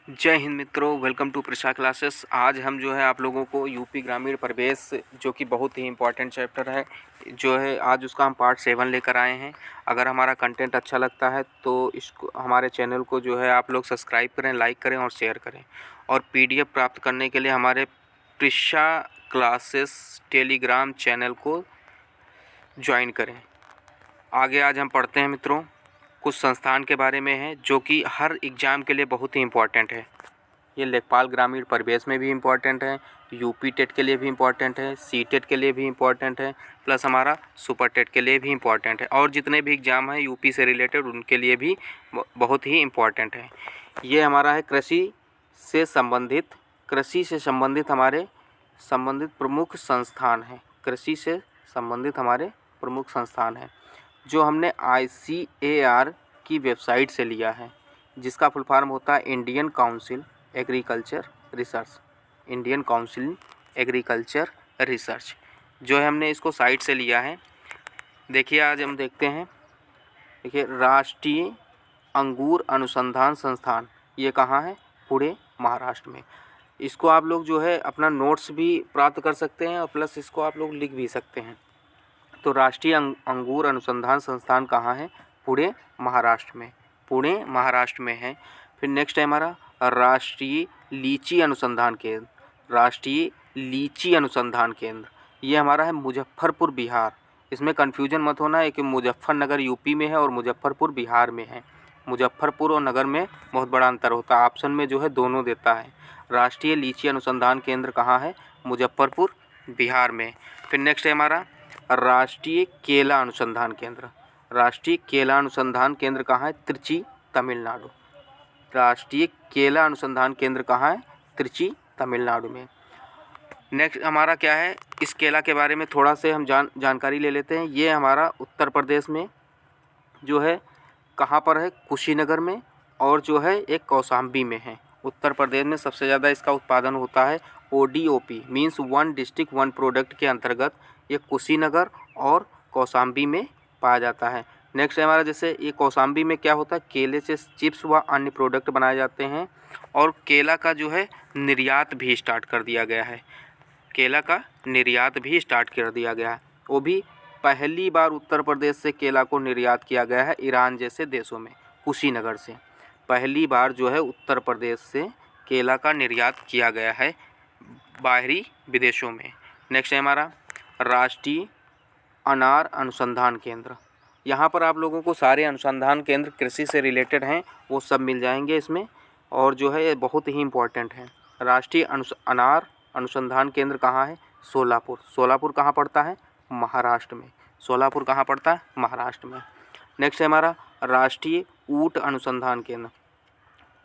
जय हिंद मित्रों, welcome to Prisha classes. आज हम जो है आप लोगों को यूपी ग्रामीण परिवेश जो कि बहुत ही इम्पोर्टेंट चैप्टर है जो है आज उसका हम पार्ट 7 लेकर आए हैं। अगर हमारा कंटेंट अच्छा लगता है तो इसको हमारे चैनल को जो है आप लोग सब्सक्राइब करें, लाइक करें और शेयर करें। और पीडीएफ प्राप्त करने के लिए हमारे प्रिशा क्लासेस टेलीग्राम चैनल को ज्वाइन करें। आगे आज हम पढ़ते हैं मित्रों, कुछ संस्थान के बारे में है जो कि हर एग्ज़ाम के लिए बहुत ही इम्पोर्टेंट है। ये लेखपाल ग्रामीण परिवेश में भी इम्पोर्टेंट है, यूपी टेट के लिए भी इम्पोर्टेंट है, सी टेट के लिए भी इम्पोर्टेंट है, प्लस हमारा सुपर टेट के लिए भी इम्पोर्टेंट है। और जितने भी एग्ज़ाम हैं यूपी से रिलेटेड उनके लिए भी बहुत ही इम्पोर्टेंट है। ये हमारा है कृषि से संबंधित हमारे संबंधित प्रमुख संस्थान हैं। कृषि से संबंधित हमारे प्रमुख संस्थान हैं जो हमने ICAR की वेबसाइट से लिया है, जिसका फुल फॉर्म होता है Indian council agriculture research. Indian council agriculture research जो है हमने इसको साइट से लिया है। देखिए आज हम देखते हैं, देखिए राष्ट्रीय अंगूर अनुसंधान संस्थान, ये कहाँ है? पुणे, महाराष्ट्र में। इसको आप लोग जो है अपना नोट्स भी प्राप्त कर सकते हैं और प्लस इसको आप लोग लिख भी सकते हैं। तो राष्ट्रीय अंगूर अनुसंधान संस्थान कहाँ है? पुणे, महाराष्ट्र में। पुणे, महाराष्ट्र में है। फिर नेक्स्ट है हमारा राष्ट्रीय लीची अनुसंधान केंद्र। राष्ट्रीय लीची अनुसंधान केंद्र ये हमारा है मुजफ्फरपुर, बिहार। इसमें कन्फ्यूजन मत होना है कि मुजफ्फरनगर यूपी में है और मुजफ्फरपुर बिहार में है। मुजफ्फरपुर और नगर में बहुत बड़ा अंतर होता है। ऑप्शन में जो है दोनों देता है। राष्ट्रीय लीची अनुसंधान केंद्र कहाँ है? मुजफ्फरपुर, बिहार में। फिर नेक्स्ट है हमारा राष्ट्रीय केला अनुसंधान केंद्र। राष्ट्रीय केला अनुसंधान केंद्र कहाँ है? त्रिची, तमिलनाडु। राष्ट्रीय केला अनुसंधान केंद्र कहाँ है? त्रिची, तमिलनाडु में। नेक्स्ट हमारा क्या है? इस केला के बारे में थोड़ा से हम जानकारी ले लेते हैं। ये हमारा उत्तर प्रदेश में जो है कहाँ पर है? कुशीनगर में, और जो है एक कौशाम्बी में है। उत्तर प्रदेश में सबसे ज़्यादा इसका उत्पादन होता है ODOP means one district one product के अंतर्गत ये कुशीनगर और कौशाम्बी में पाया जाता है। नेक्स्ट है हमारा, जैसे ये कौशाम्बी में क्या होता है? केले से चिप्स व अन्य प्रोडक्ट बनाए जाते हैं और केला का जो है निर्यात भी स्टार्ट कर दिया गया है। केला का निर्यात भी स्टार्ट कर दिया गया है। वो भी पहली बार उत्तर प्रदेश से केला को निर्यात किया गया है ईरान जैसे देशों में। कुशीनगर से पहली बार जो है उत्तर प्रदेश से केला का निर्यात किया गया है बाहरी विदेशों में। नेक्स्ट है हमारा राष्ट्रीय अनार अनुसंधान केंद्र। यहाँ पर आप लोगों को सारे अनुसंधान केंद्र कृषि से रिलेटेड हैं वो सब मिल जाएंगे इसमें, और जो है ये बहुत ही इम्पोर्टेंट है। राष्ट्रीय अनार अनुसंधान केंद्र कहाँ है? सोलापुर। सोलापुर कहाँ पड़ता है? महाराष्ट्र में। सोलापुर कहाँ पड़ता है? महाराष्ट्र में। नेक्स्ट है हमारा राष्ट्रीय ऊँट अनुसंधान केंद्र।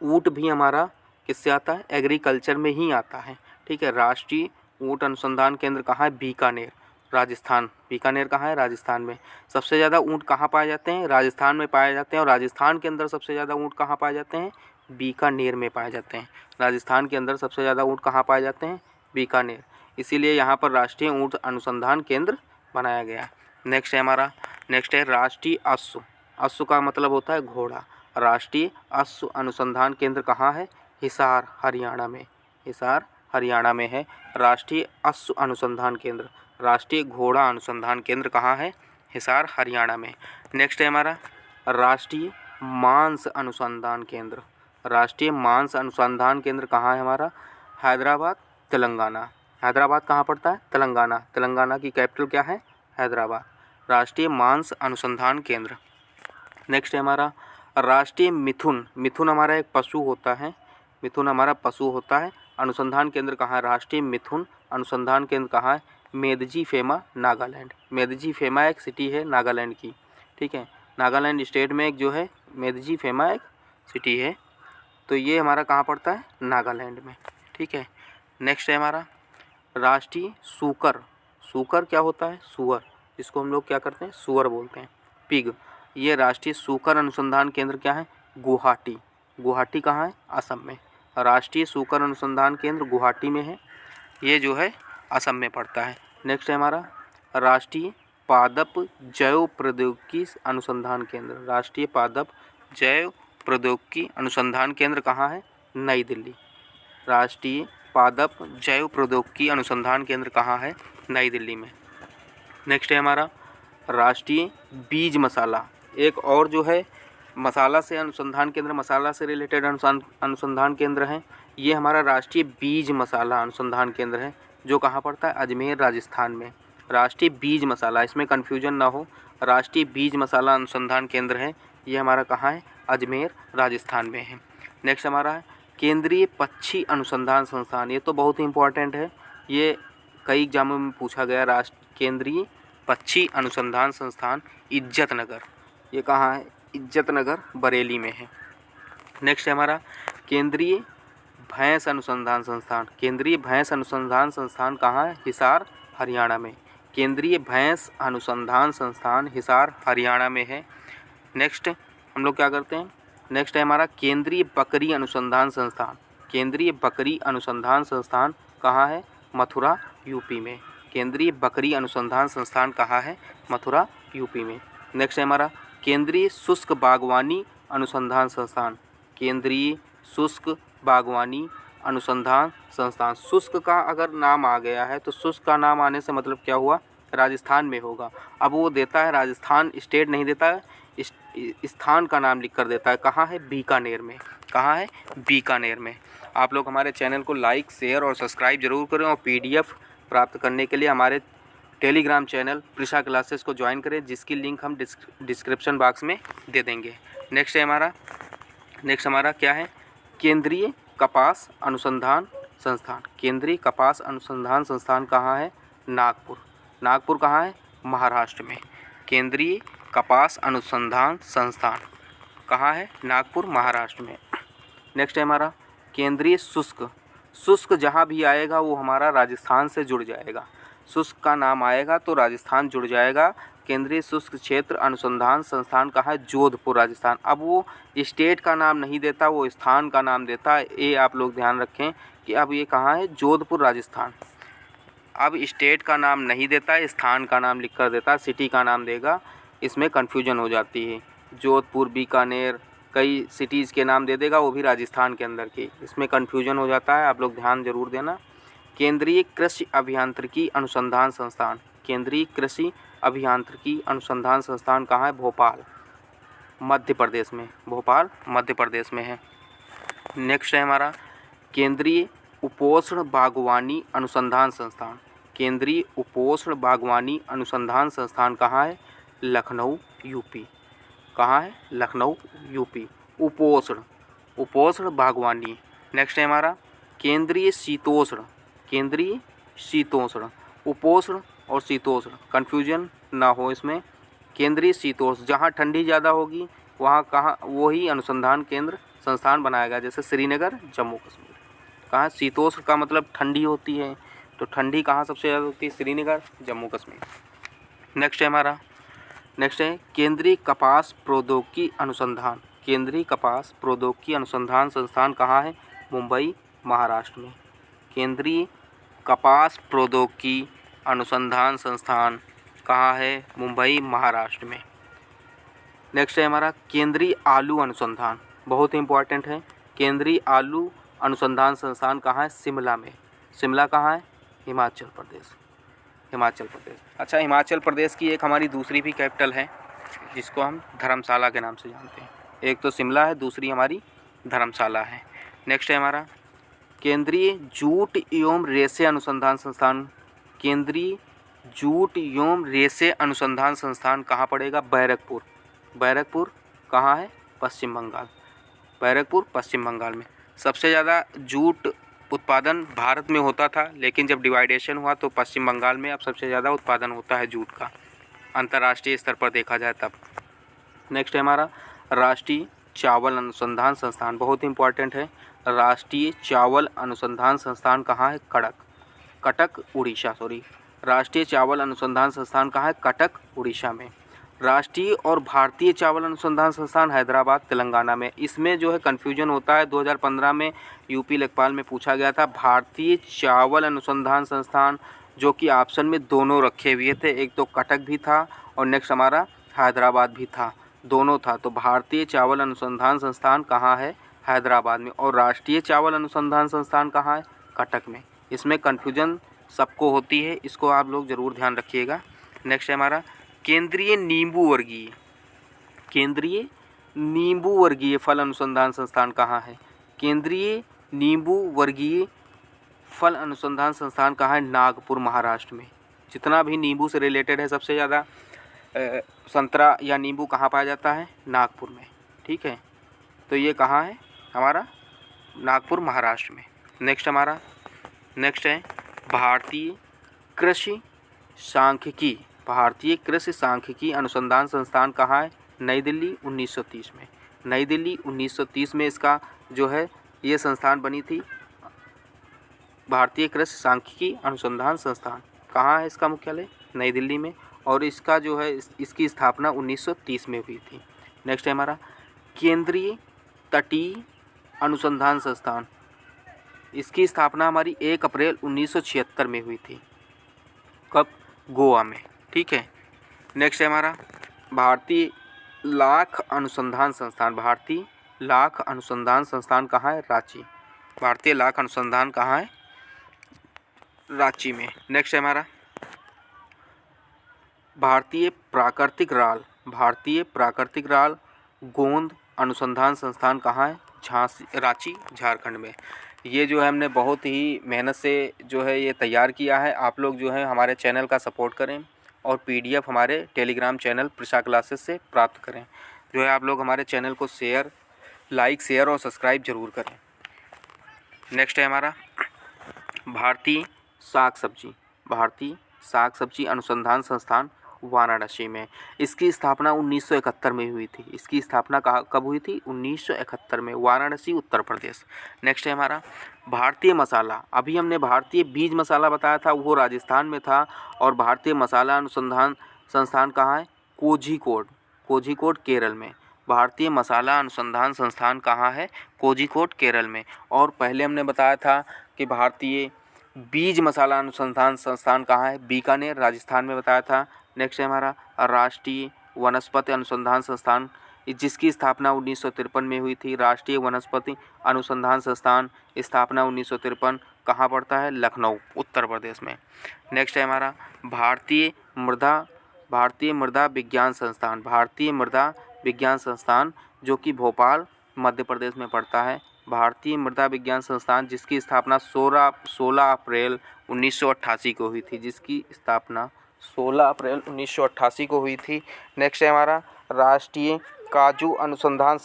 ऊँट भी हमारा किससे आता है? एग्रीकल्चर में ही आता है। ठीक है। राष्ट्रीय ऊँट अनुसंधान केंद्र कहाँ है? बीकानेर, राजस्थान। बीकानेर कहाँ है? राजस्थान में। सबसे ज़्यादा ऊँट कहाँ पाए जाते हैं? राजस्थान में पाए जाते हैं। और राजस्थान के अंदर सबसे ज़्यादा ऊँट कहाँ पाए जाते हैं? बीकानेर में पाए जाते हैं। राजस्थान के अंदर सबसे ज़्यादा ऊँट कहाँ पाए जाते हैं? बीकानेर। इसीलिए यहाँ पर राष्ट्रीय ऊँट अनुसंधान केंद्र बनाया गया। नेक्स्ट है हमारा, नेक्स्ट है राष्ट्रीय अश्व। अश्व का मतलब होता है घोड़ा। राष्ट्रीय अश्व अनुसंधान केंद्र कहाँ है? हिसार, हरियाणा में। हिसार, हरियाणा में है राष्ट्रीय अश्व अनुसंधान केंद्र। राष्ट्रीय घोड़ा अनुसंधान केंद्र कहाँ है? हिसार, हरियाणा में। नेक्स्ट है हमारा राष्ट्रीय मांस अनुसंधान केंद्र। राष्ट्रीय मांस अनुसंधान केंद्र कहाँ है हमारा? हैदराबाद, तेलंगाना। हैदराबाद कहाँ पड़ता है? तेलंगाना। तेलंगाना की कैपिटल क्या है? हैदराबाद। राष्ट्रीय मांस अनुसंधान केंद्र। नेक्स्ट है हमारा राष्ट्रीय मिथुन। मिथुन हमारा एक पशु होता है। मिथुन हमारा पशु होता है। अनुसंधान केंद्र कहाँ है? राष्ट्रीय मिथुन अनुसंधान केंद्र कहाँ है? मेदजी फेमा, नागालैंड। मेदजी फेमा एक सिटी है नागालैंड की। ठीक है। नागालैंड स्टेट में एक जो है मेदजी फेमा एक सिटी है, तो ये हमारा कहाँ पड़ता है? नागालैंड में। ठीक है। नेक्स्ट है हमारा राष्ट्रीय सूकर। सूकर क्या होता है? सूअर, जिसको हम लोग क्या करते हैं? सूअर बोलते हैं, पिग। ये राष्ट्रीय सूकर अनुसंधान केंद्र क्या है? गुवाहाटी। गुवाहाटी कहाँ है? असम में। राष्ट्रीय सूकर अनुसंधान केंद्र गुवाहाटी में है, ये जो है असम में पड़ता है। नेक्स्ट है हमारा राष्ट्रीय पादप जैव प्रौद्योगिकी अनुसंधान केंद्र। राष्ट्रीय पादप जैव प्रौद्योगिकी अनुसंधान केंद्र कहाँ है? नई दिल्ली। राष्ट्रीय पादप जैव प्रौद्योगिकी अनुसंधान केंद्र कहाँ है? नई दिल्ली में। नेक्स्ट है हमारा राष्ट्रीय बीज मसाला, एक और जो है मसाला से अनुसंधान केंद्र, मसाला से रिलेटेड अनुसंधान केंद्र है। ये हमारा राष्ट्रीय बीज मसाला अनुसंधान केंद्र है, जो कहाँ पड़ता है? अजमेर, राजस्थान में। राष्ट्रीय बीज मसाला, इसमें कन्फ्यूजन ना हो, राष्ट्रीय बीज मसाला अनुसंधान केंद्र है, ये हमारा कहाँ है? अजमेर, राजस्थान में है। नेक्स्ट हमारा है केंद्रीय पक्षी अनुसंधान संस्थान, ये तो बहुत ही इंपॉर्टेंट है, ये कई एग्जामों में पूछा गया। केंद्रीय पक्षी अनुसंधान संस्थान इज्जतनगर, ये कहाँ है? इज्जतनगर, बरेली में है। नेक्स्ट है हमारा केंद्रीय भैंस अनुसंधान संस्थान, केंद्रीय भैंस अनुसंधान संस्थान कहाँ है? हिसार, हरियाणा में। केंद्रीय भैंस अनुसंधान संस्थान हिसार, हरियाणा में है। नेक्स्ट हम लोग क्या करते हैं? नेक्स्ट है हमारा केंद्रीय बकरी अनुसंधान संस्थान, केंद्रीय बकरी अनुसंधान संस्थान कहाँ है? मथुरा, यूपी में। केंद्रीय बकरी अनुसंधान संस्थान कहाँ है? मथुरा, यूपी में। नेक्स्ट है हमारा केंद्रीय शुष्क बागवानी अनुसंधान संस्थान, केंद्रीय शुष्क बागवानी अनुसंधान संस्थान। शुष्क का अगर नाम आ गया है तो शुष्क का नाम आने से मतलब क्या हुआ? राजस्थान में होगा। अब वो देता है राजस्थान, स्टेट नहीं देता है, स्थान का नाम लिख कर देता है। कहाँ है? बीकानेर में। कहाँ है? बीकानेर में। आप लोग हमारे चैनल को लाइक, शेयर और सब्सक्राइब जरूर करें, और PDF प्राप्त करने के लिए हमारे टेलीग्राम चैनल प्रिशा क्लासेस को ज्वाइन करें, जिसकी लिंक हम डिस्क्रिप्शन बॉक्स में दे देंगे। नेक्स्ट हमारा क्या है? केंद्रीय कपास अनुसंधान संस्थान, केंद्रीय कपास अनुसंधान संस्थान कहाँ है? नागपुर। नागपुर कहाँ है? महाराष्ट्र में। केंद्रीय कपास अनुसंधान संस्थान कहाँ है? नागपुर, महाराष्ट्र में। नेक्स्ट है हमारा केंद्रीय शुष्क, शुष्क जहाँ भी आएगा वो हमारा राजस्थान से जुड़ जाएगा। शुष्क का नाम आएगा तो राजस्थान जुड़ जाएगा। केंद्रीय शुष्क क्षेत्र अनुसंधान संस्थान कहाँ है? जोधपुर, राजस्थान। अब वो स्टेट का नाम नहीं देता, वो स्थान का नाम देता है। ये आप लोग ध्यान रखें कि अब ये कहाँ है? जोधपुर, राजस्थान। अब स्टेट का नाम नहीं देता है, स्थान का नाम लिख कर देता है, सिटी का नाम देगा, इसमें कन्फ्यूजन हो जाती है। जोधपुर, बीकानेर, कई सिटीज़ के नाम दे देगा, वो भी राजस्थान के अंदर की, इसमें कन्फ्यूजन हो जाता है, आप लोग ध्यान जरूर देना। केंद्रीय कृषि अभियांत्रिकी अनुसंधान संस्थान, केंद्रीय कृषि अभियांत्रिकी अनुसंधान संस्थान कहाँ है? भोपाल, मध्य प्रदेश में। भोपाल, मध्य प्रदेश में है। नेक्स्ट है हमारा केंद्रीय उपोष्ण बागवानी अनुसंधान संस्थान, केंद्रीय उपोष्ण बागवानी अनुसंधान संस्थान कहाँ है? लखनऊ, यूपी। कहाँ है? लखनऊ, यूपी। उपोष्ण बागवानी। नेक्स्ट है हमारा केंद्रीय शीतोष्ण, केंद्रीय शीतोष्ण, उपोष्ण और शीतोष्ण कन्फ्यूजन ना हो इसमें। केंद्रीय शीतोष्ण, जहाँ ठंडी ज़्यादा होगी वहाँ कहाँ वही अनुसंधान केंद्र संस्थान बनाएगा, जैसे श्रीनगर, जम्मू कश्मीर। कहाँ? शीतोष्ण का मतलब ठंडी होती है, तो ठंडी कहाँ सबसे ज़्यादा होती है? श्रीनगर, जम्मू कश्मीर। नेक्स्ट है केंद्रीय कपास प्रौद्योगिकी अनुसंधान, केंद्रीय कपास प्रौद्योगिकी अनुसंधान संस्थान कहाँ है? मुंबई, महाराष्ट्र में। केंद्रीय कपास प्रौद्योगिकी अनुसंधान संस्थान कहाँ है? मुंबई, महाराष्ट्र में। नेक्स्ट है हमारा केंद्रीय आलू अनुसंधान, बहुत ही इंपॉर्टेंट है। केंद्रीय आलू अनुसंधान संस्थान कहाँ है? शिमला में। शिमला कहाँ है? हिमाचल प्रदेश, हिमाचल प्रदेश। अच्छा, हिमाचल प्रदेश की एक हमारी दूसरी भी कैपिटल है, जिसको हम धर्मशाला के नाम से जानते हैं। एक तो शिमला है, दूसरी हमारी धर्मशाला है। नेक्स्ट है हमारा केंद्रीय जूट एवं रेशे अनुसंधान संस्थान, केंद्रीय जूट एवं रेशे अनुसंधान संस्थान कहाँ पड़ेगा? बैरकपुर। बैरकपुर कहाँ है? पश्चिम बंगाल। बैरकपुर, पश्चिम बंगाल में। सबसे ज़्यादा जूट उत्पादन भारत में होता था, लेकिन जब डिवाइडेशन हुआ तो पश्चिम बंगाल में अब सबसे ज़्यादा उत्पादन होता है जूट का, अंतर्राष्ट्रीय स्तर पर देखा जाए तब। नेक्स्ट है हमारा राष्ट्रीय चावल अनुसंधान संस्थान, बहुत इंपॉर्टेंट है। राष्ट्रीय चावल अनुसंधान संस्थान कहाँ है? कटक, उड़ीसा। राष्ट्रीय चावल अनुसंधान संस्थान कहाँ है? कटक, उड़ीसा में। राष्ट्रीय और भारतीय चावल अनुसंधान संस्थान हैदराबाद, तेलंगाना में। इसमें जो है कन्फ्यूजन होता है, 2015 में यूपी लेखपाल में पूछा गया था भारतीय चावल अनुसंधान संस्थान, जो कि ऑप्शन में दोनों रखे हुए थे, एक तो कटक भी था और नेक्स्ट हमारा हैदराबाद भी था, दोनों था। तो भारतीय चावल अनुसंधान संस्थान कहाँ है? हैदराबाद में। और राष्ट्रीय चावल अनुसंधान संस्थान कहाँ है? कटक में। इसमें कन्फ्यूजन सबको होती है, इसको आप लोग ज़रूर ध्यान रखिएगा। नेक्स्ट है हमारा केंद्रीय नींबू वर्गीय फल अनुसंधान संस्थान कहाँ है? केंद्रीय नींबू वर्गीय फल अनुसंधान संस्थान कहाँ है? नागपुर, महाराष्ट्र में। जितना भी नींबू से रिलेटेड है, सबसे ज़्यादा संतरा या नींबू कहाँ पाया जाता है? नागपुर में। ठीक है, तो ये कहाँ है? हमारा नागपुर, महाराष्ट्र में। नेक्स्ट है भारतीय कृषि सांख्यिकी अनुसंधान संस्थान कहाँ है? नई दिल्ली, 1930 में। नई दिल्ली 1930 में इसका जो है ये संस्थान बनी थी। भारतीय कृषि सांख्यिकी अनुसंधान संस्थान कहाँ है? इसका मुख्यालय नई दिल्ली में। और इसका जो है इसकी स्थापना 1930 में हुई थी। नेक्स्ट है हमारा केंद्रीय तटीय अनुसंधान संस्थान। इसकी स्थापना हमारी 1 अप्रैल 1976 में हुई थी। कब? गोवा में। ठीक है, नेक्स्ट है हमारा भारतीय लाख अनुसंधान संस्थान कहाँ है? रांची। भारतीय लाख अनुसंधान कहाँ है? रांची में। नेक्स्ट है हमारा भारतीय प्राकृतिक राल गोंद अनुसंधान संस्थान कहाँ है? रांची, झारखंड में। ये जो है हमने बहुत ही मेहनत से जो है ये तैयार किया है। आप लोग जो है हमारे चैनल का सपोर्ट करें और PDF हमारे टेलीग्राम चैनल प्रिशा क्लासेस से प्राप्त करें। जो है आप लोग हमारे चैनल को लाइक, शेयर और सब्सक्राइब जरूर करें। नेक्स्ट है हमारा भारतीय साग सब्जी अनुसंधान संस्थान वाराणसी में। इसकी स्थापना 1971 में हुई थी। इसकी स्थापना कब हुई थी? 1971 में, वाराणसी, उत्तर प्रदेश। नेक्स्ट है हमारा भारतीय मसाला। अभी हमने भारतीय बीज मसाला बताया था, वो राजस्थान में था। और भारतीय मसाला अनुसंधान संस्थान कहाँ है? कोझिकोड, केरल में। भारतीय मसाला अनुसंधान संस्थान कहाँ है? कोझिकोड, केरल में। और पहले हमने बताया था कि भारतीय बीज मसाला अनुसंधान संस्थान कहाँ है? बीकानेर, राजस्थान में बताया था। नेक्स्ट है हमारा राष्ट्रीय वनस्पति अनुसंधान संस्थान, जिसकी स्थापना 1953 में हुई थी। राष्ट्रीय वनस्पति अनुसंधान संस्थान स्थापना 1953 कहाँ पड़ता है? लखनऊ, उत्तर प्रदेश में। नेक्स्ट है हमारा भारतीय मृदा विज्ञान संस्थान जो कि भोपाल, मध्य प्रदेश में पड़ता है। भारतीय मृदा विज्ञान संस्थान जिसकी स्थापना 16 अप्रैल 1988 को हुई थी। नेक्स्ट है हमारा राष्ट्रीय काजू अनुसंधान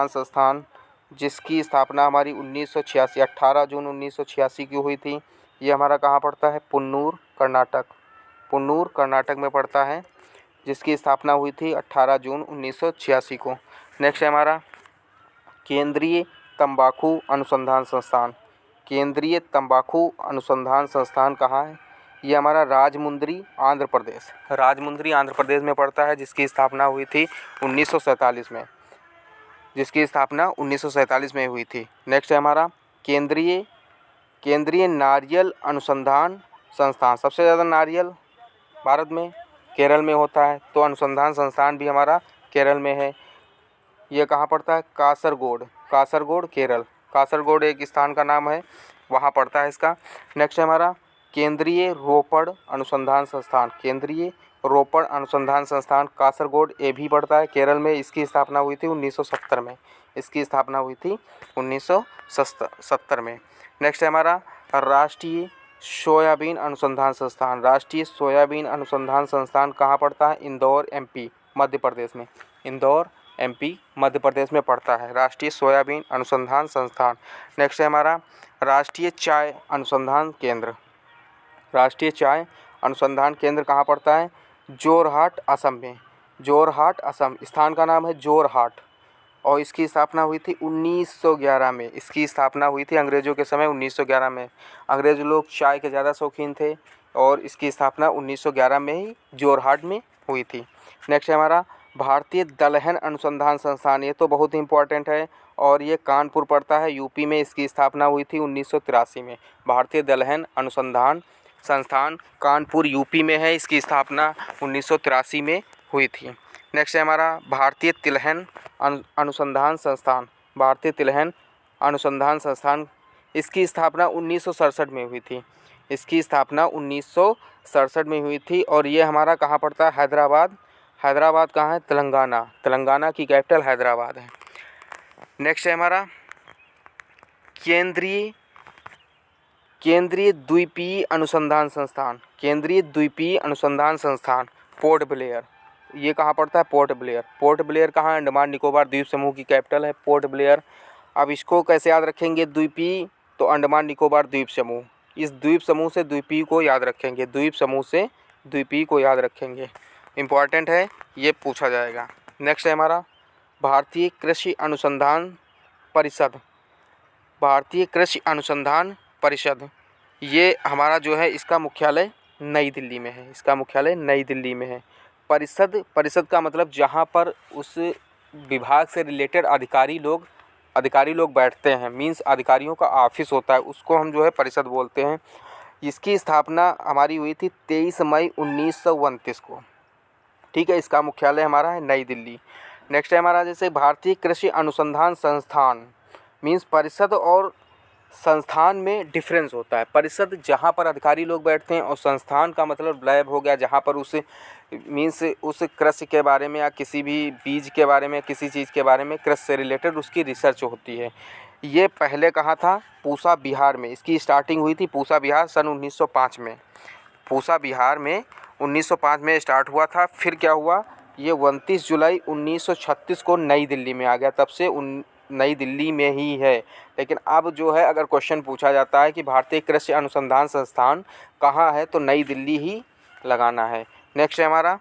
संस्थान जिसकी स्थापना हमारी 18 जून 1986 की हुई थी। ये हमारा कहाँ पड़ता है? पुन्नूर, कर्नाटक में पड़ता है, जिसकी स्थापना हुई थी 18 जून 1986 को। नेक्स्ट है हमारा केंद्रीय तंबाकू अनुसंधान संस्थान कहाँ है? ये हमारा राजमुंद्री, आंध्र प्रदेश में पड़ता है, जिसकी स्थापना हुई थी 1947 में हुई थी। नेक्स्ट है हमारा केंद्रीय नारियल अनुसंधान संस्थान। सबसे ज़्यादा नारियल भारत में केरल में होता है, तो अनुसंधान संस्थान भी हमारा केरल में है। यह कहाँ पड़ता है? कासरगोड, केरल। कासरगोड एक स्थान का नाम है, वहाँ पड़ता है इसका। नेक्स्ट है हमारा केंद्रीय रोपड़ अनुसंधान संस्थान कासरगोड, ये भी पड़ता है केरल में। इसकी स्थापना हुई थी 1970 में। नेक्स्ट है हमारा राष्ट्रीय सोयाबीन अनुसंधान संस्थान कहाँ पड़ता है? इंदौर, MP, मध्य प्रदेश में पड़ता है राष्ट्रीय सोयाबीन अनुसंधान संस्थान। नेक्स्ट है हमारा राष्ट्रीय चाय अनुसंधान केंद्र कहाँ पड़ता है? जोरहाट, असम में। असम, स्थान का नाम है जोरहाट, और इसकी स्थापना हुई थी 1911 में। अंग्रेज़ों के समय 1911 में। अंग्रेज़ लोग चाय के ज़्यादा शौकीन थे, और इसकी स्थापना 1911 में ही जोरहाट में हुई थी। नेक्स्ट है हमारा भारतीय दलहन अनुसंधान संस्थान। ये तो बहुत ही इंपॉर्टेंट है, और ये कानपुर पड़ता है, UP में। इसकी स्थापना हुई थी 1983 में। भारतीय दलहन अनुसंधान संस्थान कानपुर, UP में है। इसकी स्थापना 1983 में हुई थी। नेक्स्ट है हमारा भारतीय तिलहन अनुसंधान संस्थान। भारतीय तिलहन अनुसंधान संस्थान, इसकी स्थापना 1967 में हुई थी। इसकी स्थापना 1967 में हुई थी और ये हमारा कहाँ पड़ता है? हैदराबाद। हैदराबाद कहाँ है? तेलंगाना। तेलंगाना की कैपिटल हैदराबाद है। नेक्स्ट है हमारा केंद्रीय द्वीपीय अनुसंधान संस्थान। केंद्रीय द्वीपीय अनुसंधान संस्थान पोर्ट ब्लेयर। ये कहाँ पड़ता है? Port Blair. पोर्ट ब्लेयर कहाँ है? अंडमान निकोबार द्वीप समूह की कैपिटल है पोर्ट ब्लेयर। अब इसको कैसे याद रखेंगे? द्वीपीय, तो अंडमान निकोबार द्वीप समूह। इस द्वीप समूह से द्वीपीय को याद रखेंगे। द्वीप समूह से द्वीपीय को याद रखेंगे, इम्पॉर्टेंट है, ये पूछा जाएगा। नेक्स्ट है हमारा भारतीय कृषि अनुसंधान परिषद। भारतीय कृषि अनुसंधान परिषद, ये हमारा जो है इसका मुख्यालय नई दिल्ली में है। इसका मुख्यालय नई दिल्ली में है। परिषद का मतलब जहाँ पर उस विभाग से रिलेटेड अधिकारी लोग बैठते हैं, मीन्स अधिकारियों का ऑफिस होता है, उसको हम जो है परिषद बोलते हैं। इसकी स्थापना हमारी हुई थी 23 मई 1929 को। ठीक है, इसका मुख्यालय हमारा है नई दिल्ली। नेक्स्ट है हमारा जैसे भारतीय कृषि अनुसंधान संस्थान, मीन्स परिषद और संस्थान में डिफरेंस होता है। परिषद जहाँ पर अधिकारी लोग बैठते हैं और संस्थान का मतलब लैब हो गया, जहाँ पर उस मीन्स उस कृषि के बारे में या किसी भी बीज के बारे में, किसी चीज़ के बारे में कृषि से रिलेटेड उसकी रिसर्च होती है। ये पहले कहाँ था? पूसा बिहार में। इसकी स्टार्टिंग हुई थी पूसा बिहार सन 1905 में। पूसा बिहार में 1905 में स्टार्ट हुआ था। फिर क्या हुआ? ये 29 जुलाई 1936 को नई दिल्ली में आ गया, तब से नई दिल्ली में ही है। लेकिन अब जो है अगर क्वेश्चन पूछा जाता है कि भारतीय कृषि अनुसंधान संस्थान कहाँ है, तो नई दिल्ली ही लगाना है। नेक्स्ट है हमारा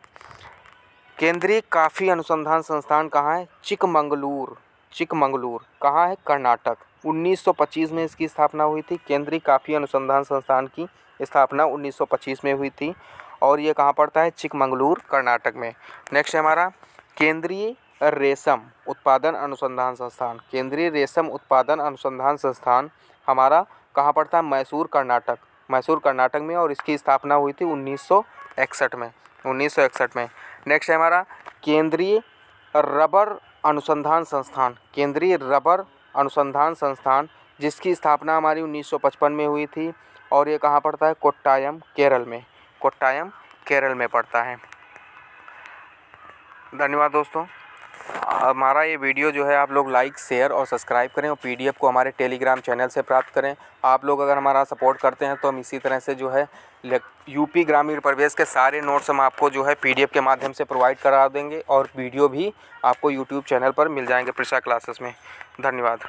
केंद्रीय कॉफ़ी अनुसंधान संस्थान कहाँ है? चिकमंगलूर। चिकमंगलूर कहाँ है? कर्नाटक। 1925 में इसकी स्थापना हुई थी। केंद्रीय कॉफ़ी अनुसंधान संस्थान की स्थापना 1925 में हुई थी और ये कहाँ पड़ता है? चिकमंगलूर, कर्नाटक में। नेक्स्ट है हमारा केंद्रीय रेशम उत्पादन अनुसंधान संस्थान। केंद्रीय रेशम उत्पादन अनुसंधान संस्थान हमारा कहाँ पड़ता है? मैसूर, कर्नाटक। मैसूर, कर्नाटक में, और इसकी स्थापना हुई थी 1961 में। 1961 में। नेक्स्ट है हमारा केंद्रीय रबर अनुसंधान संस्थान। केंद्रीय रबर अनुसंधान संस्थान, जिसकी स्थापना हमारी 1955 में हुई थी और ये कहाँ पड़ता है? कोट्टायम, केरल में। कोट्टायम, केरल में पड़ता है। धन्यवाद दोस्तों। हमारा ये वीडियो जो है आप लोग लाइक, शेयर और सब्सक्राइब करें और पीडीएफ को हमारे टेलीग्राम चैनल से प्राप्त करें। आप लोग अगर हमारा सपोर्ट करते हैं तो हम इसी तरह से जो है यूपी ग्रामीण प्रवेश के सारे नोट्स हम आपको जो है पीडीएफ के माध्यम से प्रोवाइड करा देंगे और वीडियो भी आपको यूट्यूब चैनल पर मिल जाएंगे पृषा क्लासेस में। धन्यवाद।